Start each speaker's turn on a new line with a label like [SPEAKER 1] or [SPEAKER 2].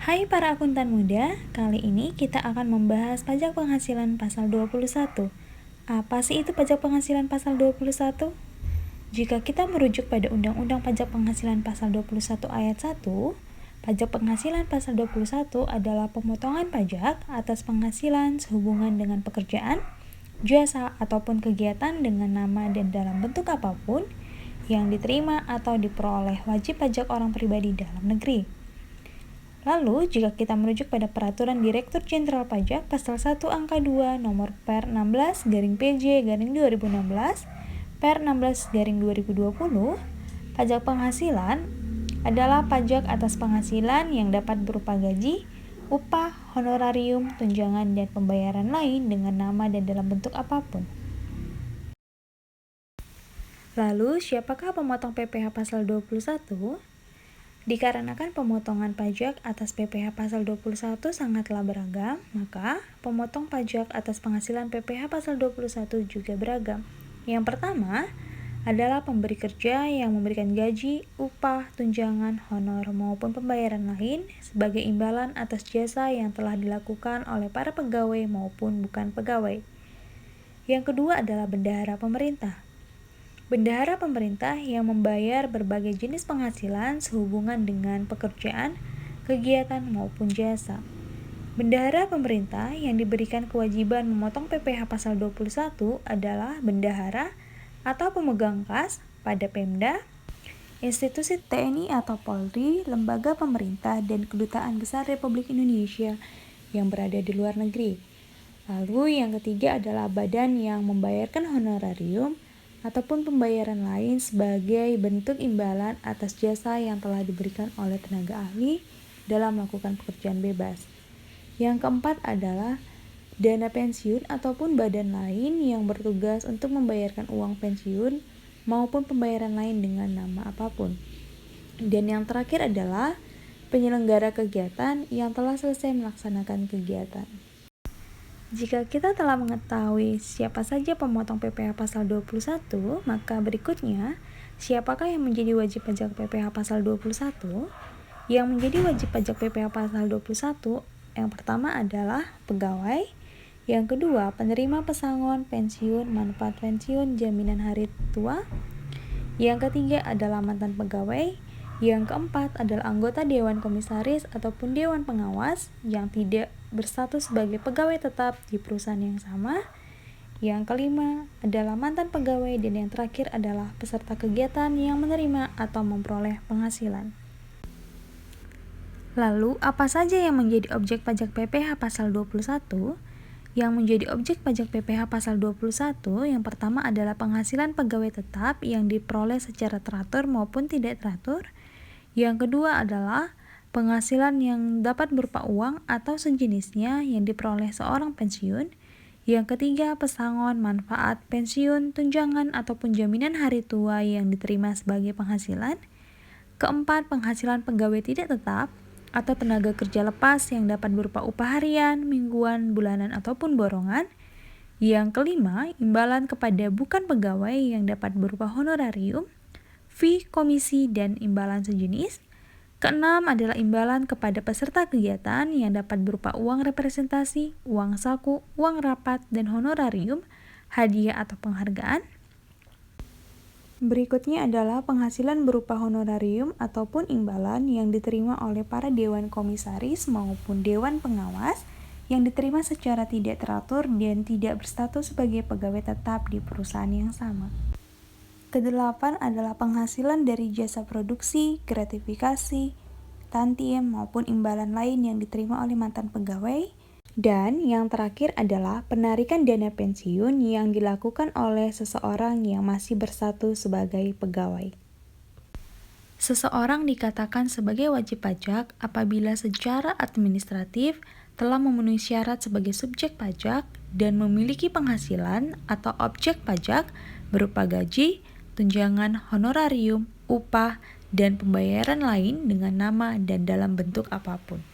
[SPEAKER 1] Hai para akuntan muda, kali ini kita akan membahas pajak penghasilan pasal 21. Apa sih itu pajak penghasilan pasal 21? Jika kita merujuk pada Undang-Undang Pajak Penghasilan pasal 21 ayat 1, pajak penghasilan pasal 21 adalah pemotongan pajak atas penghasilan sehubungan dengan pekerjaan, jasa, ataupun kegiatan dengan nama dan dalam bentuk apapun yang diterima atau diperoleh wajib pajak orang pribadi dalam negeri. Lalu, jika kita merujuk pada Peraturan Direktur Jenderal Pajak Pasal 1 Angka 2 Nomor Per 16/PJ/2016, Per 16/2020, pajak penghasilan adalah pajak atas penghasilan yang dapat berupa gaji, upah, honorarium, tunjangan, dan pembayaran lain dengan nama dan dalam bentuk apapun. Lalu, siapakah pemotong PPh Pasal 21? Dikarenakan pemotongan pajak atas PPh Pasal 21 sangatlah beragam, maka pemotong pajak atas penghasilan PPh Pasal 21 juga beragam. Yang pertama adalah pemberi kerja yang memberikan gaji, upah, tunjangan, honor, maupun pembayaran lain sebagai imbalan atas jasa yang telah dilakukan oleh para pegawai maupun bukan pegawai. Yang kedua adalah bendahara pemerintah. Bendahara pemerintah yang membayar berbagai jenis penghasilan sehubungan dengan pekerjaan, kegiatan, maupun jasa. Bendahara pemerintah yang diberikan kewajiban memotong PPh Pasal 21 adalah bendahara atau pemegang kas pada Pemda, institusi TNI atau Polri, lembaga pemerintah, dan kedutaan besar Republik Indonesia yang berada di luar negeri. Lalu yang ketiga adalah badan yang membayarkan honorarium ataupun pembayaran lain sebagai bentuk imbalan atas jasa yang telah diberikan oleh tenaga ahli dalam melakukan pekerjaan bebas. Yang keempat adalah dana pensiun ataupun badan lain yang bertugas untuk membayarkan uang pensiun maupun pembayaran lain dengan nama apapun. Dan yang terakhir adalah penyelenggara kegiatan yang telah selesai melaksanakan kegiatan. Jika kita telah mengetahui siapa saja pemotong PPh Pasal 21, maka berikutnya, siapakah yang menjadi wajib pajak PPh Pasal 21? Yang menjadi wajib pajak PPh Pasal 21, yang pertama adalah pegawai, yang kedua penerima pesangon, pensiun, manfaat pensiun, jaminan hari tua, yang ketiga adalah mantan pegawai, yang keempat adalah anggota Dewan Komisaris ataupun Dewan Pengawas yang tidak berstatus sebagai pegawai tetap di perusahaan yang sama. Yang kelima adalah mantan pegawai, dan yang terakhir adalah peserta kegiatan yang menerima atau memperoleh penghasilan. Lalu, apa saja yang menjadi objek pajak PPh Pasal 21? Yang menjadi objek pajak PPh Pasal 21 yang pertama adalah penghasilan pegawai tetap yang diperoleh secara teratur maupun tidak teratur. Yang kedua adalah penghasilan yang dapat berupa uang atau sejenisnya yang diperoleh seorang pensiun. Yang ketiga, pesangon, manfaat, pensiun, tunjangan, ataupun jaminan hari tua yang diterima sebagai penghasilan. Keempat, penghasilan pegawai tidak tetap atau tenaga kerja lepas yang dapat berupa upah harian, mingguan, bulanan, ataupun borongan. Yang kelima, imbalan kepada bukan pegawai yang dapat berupa honorarium, fee, komisi, dan imbalan sejenis. Keenam adalah imbalan kepada peserta kegiatan yang dapat berupa uang representasi, uang saku, uang rapat, dan honorarium, hadiah atau penghargaan. Berikutnya adalah penghasilan berupa honorarium ataupun imbalan yang diterima oleh para Dewan Komisaris maupun Dewan Pengawas yang diterima secara tidak teratur dan tidak berstatus sebagai pegawai tetap di perusahaan yang sama. Kedelapan adalah penghasilan dari jasa produksi, gratifikasi, tantiem, maupun imbalan lain yang diterima oleh mantan pegawai. Dan yang terakhir adalah penarikan dana pensiun yang dilakukan oleh seseorang yang masih berstatus sebagai pegawai. Seseorang dikatakan sebagai wajib pajak apabila secara administratif telah memenuhi syarat sebagai subjek pajak dan memiliki penghasilan atau objek pajak berupa gaji, tunjangan, honorarium, upah, dan pembayaran lain dengan nama dan dalam bentuk apapun.